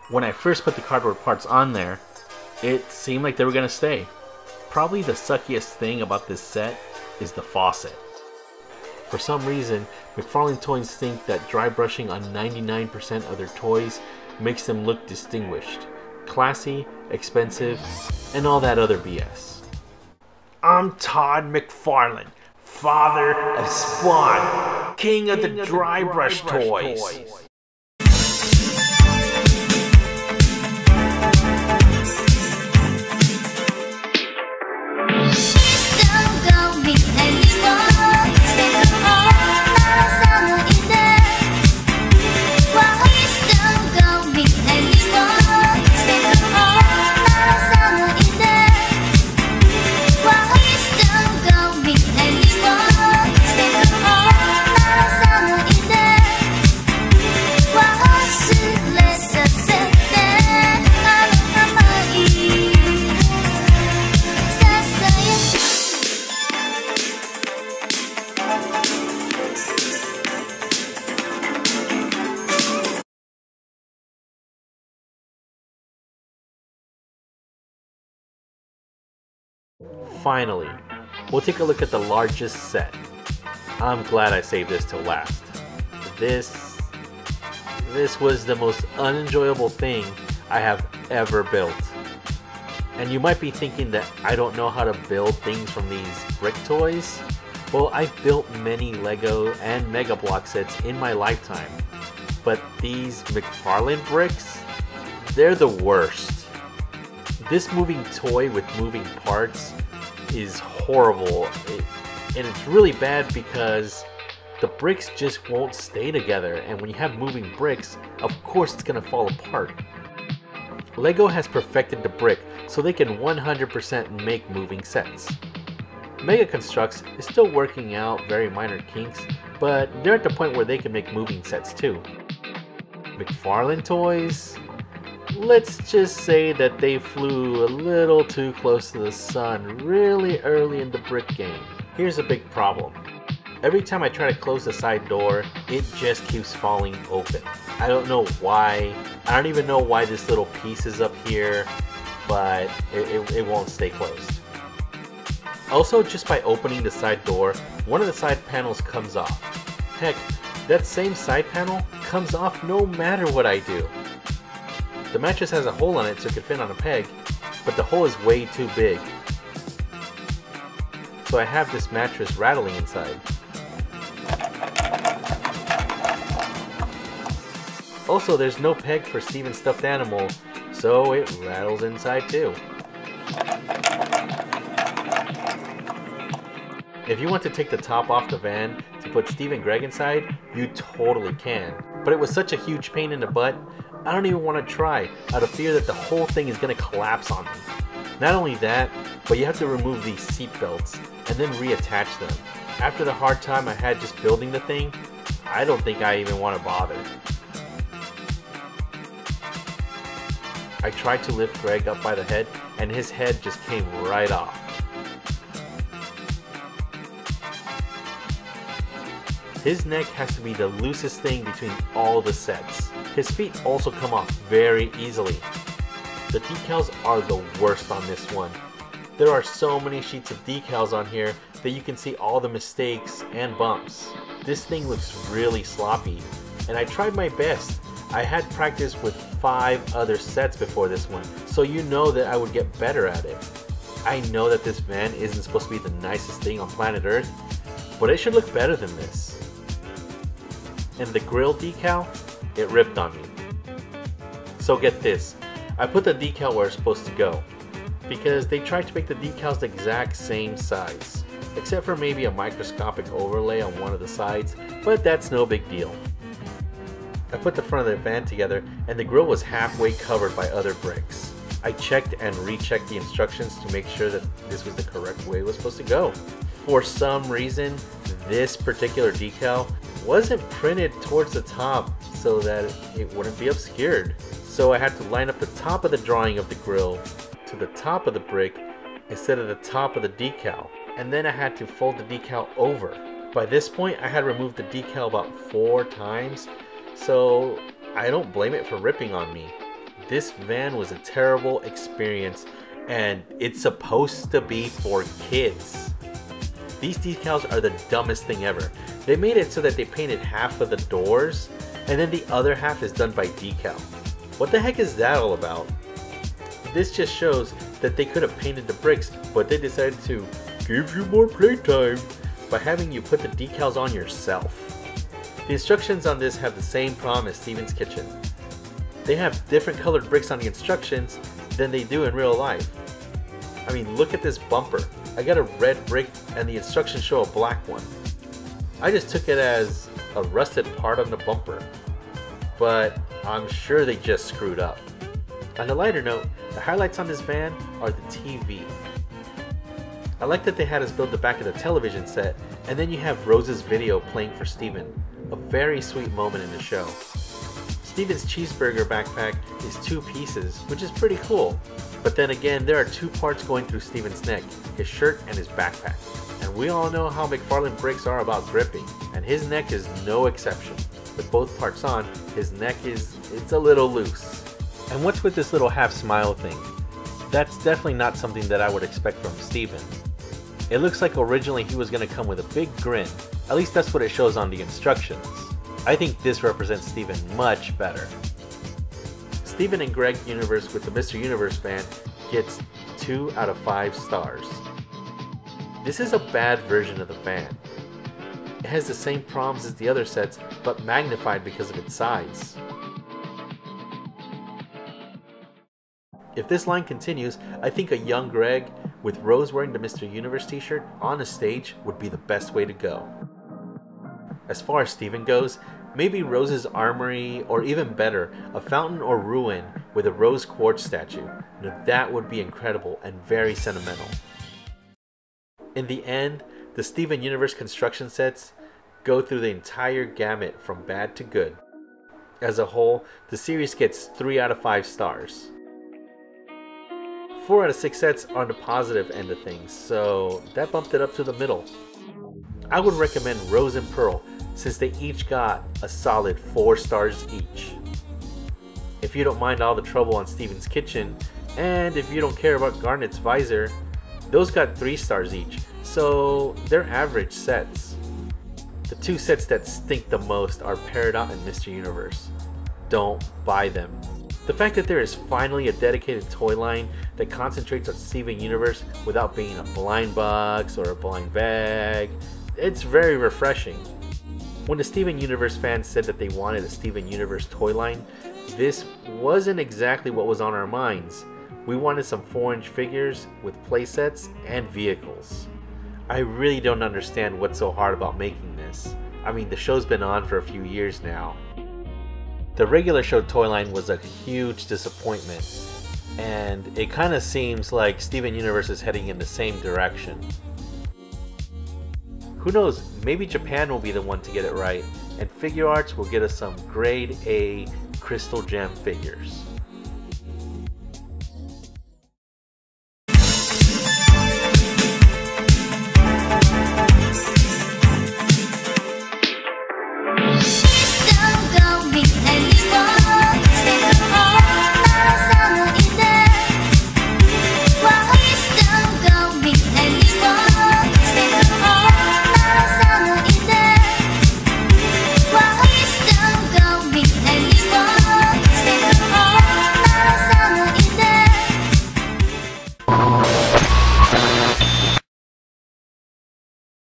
When I first put the cardboard parts on there, it seemed like they were going to stay. Probably the suckiest thing about this set is the faucet. For some reason, McFarlane Toys think that dry brushing on 99% of their toys makes them look distinguished, classy, expensive, and all that other BS. I'm Todd McFarlane, father of Spawn, king of the dry brush toys. Finally, we'll take a look at the largest set. I'm glad I saved this till last. This was the most unenjoyable thing I have ever built. And you might be thinking that I don't know how to build things from these brick toys. Well, I've built many Lego and Mega Block sets in my lifetime. But these McFarlane bricks, they're the worst. This moving toy with moving parts is horrible, and it's really bad because the bricks just won't stay together, and when you have moving bricks, of course it's gonna fall apart. Lego has perfected the brick so they can 100% make moving sets. Mega Constructs is still working out very minor kinks, but they're at the point where they can make moving sets too. McFarlane Toys, let's just say that they flew a little too close to the sun really early in the brick game. Here's a big problem. Every time I try to close the side door, it just keeps falling open. I don't know why. I don't even know why this little piece is up here, but it won't stay closed. Also, just by opening the side door, one of the side panels comes off. Heck, that same side panel comes off no matter what I do. The mattress has a hole on it so it can fit on a peg, but the hole is way too big. So I have this mattress rattling inside. Also, there's no peg for Steven's stuffed animal, so it rattles inside too. If you want to take the top off the van to put Steve and Greg inside, you totally can. But it was such a huge pain in the butt, I don't even want to try, out of fear that the whole thing is going to collapse on me. Not only that, but you have to remove these seat belts and then reattach them. After the hard time I had just building the thing, I don't think I even want to bother. I tried to lift Greg up by the head and his head just came right off. His neck has to be the loosest thing between all the sets. His feet also come off very easily. The decals are the worst on this one. There are so many sheets of decals on here that you can see all the mistakes and bumps. This thing looks really sloppy, and I tried my best. I had practice with 5 other sets before this one, so you know that I would get better at it. I know that this van isn't supposed to be the nicest thing on planet Earth, but it should look better than this. And the grill decal, it ripped on me. So get this, I put the decal where it's supposed to go, because they tried to make the decals the exact same size, except for maybe a microscopic overlay on one of the sides, but that's no big deal. I put the front of the van together and the grill was halfway covered by other bricks. I checked and rechecked the instructions to make sure that this was the correct way it was supposed to go. For some reason, this particular decal wasn't printed towards the top so that it wouldn't be obscured. So I had to line up the top of the drawing of the grill to the top of the brick instead of the top of the decal. And then I had to fold the decal over. By this point, I had removed the decal about 4 times, so I don't blame it for ripping on me. This van was a terrible experience, and it's supposed to be for kids. These decals are the dumbest thing ever. They made it so that they painted half of the doors, and then the other half is done by decal. What the heck is that all about? This just shows that they could have painted the bricks, but they decided to give you more playtime by having you put the decals on yourself. The instructions on this have the same problem as Steven's kitchen. They have different colored bricks on the instructions than they do in real life. I mean, look at this bumper. I got a red brick and the instructions show a black one. I just took it as a rusted part on the bumper, but I'm sure they just screwed up. On a lighter note, the highlights on this van are the TV. I like that they had us build the back of the television set, and then you have Rose's video playing for Steven. A very sweet moment in the show. Steven's cheeseburger backpack is 2 pieces, which is pretty cool. But then again, there are 2 parts going through Steven's neck, his shirt and his backpack. And we all know how McFarlane bricks are about gripping, and his neck is no exception. With both parts on, his neck it's a little loose. And what's with this little half smile thing? That's definitely not something that I would expect from Steven. It looks like originally he was going to come with a big grin. At least that's what it shows on the instructions. I think this represents Steven much better. Steven and Greg Universe with the Mr. Universe van gets 2 out of 5 stars. This is a bad version of the van. It has the same problems as the other sets, but magnified because of its size. If this line continues, I think a young Greg with Rose wearing the Mr. Universe t-shirt on a stage would be the best way to go. As far as Steven goes, maybe Rose's armory, or even better, a fountain or ruin with a rose quartz statue. Now that would be incredible and very sentimental. In the end, the Steven Universe construction sets go through the entire gamut from bad to good. As a whole, the series gets 3 out of 5 stars. 4 out of 6 sets are on the positive end of things, so that bumped it up to the middle. I would recommend Rose and Pearl, since they each got a solid 4 stars each. If you don't mind all the trouble on Steven's kitchen, and if you don't care about Garnet's visor, those got 3 stars each, so they're average sets. The 2 sets that stink the most are Peridot and Mr. Universe. Don't buy them. The fact that there is finally a dedicated toy line that concentrates on Steven Universe without being a blind box or a blind bag, it's very refreshing. When the Steven Universe fans said that they wanted a Steven Universe toy line, this wasn't exactly what was on our minds. We wanted some 4-inch figures with playsets and vehicles. I really don't understand what's so hard about making this. I mean, the show's been on for a few years now. The regular show toy line was a huge disappointment, and it kind of seems like Steven Universe is heading in the same direction. Who knows, maybe Japan will be the one to get it right, and Figure Arts will get us some grade A crystal gem figures.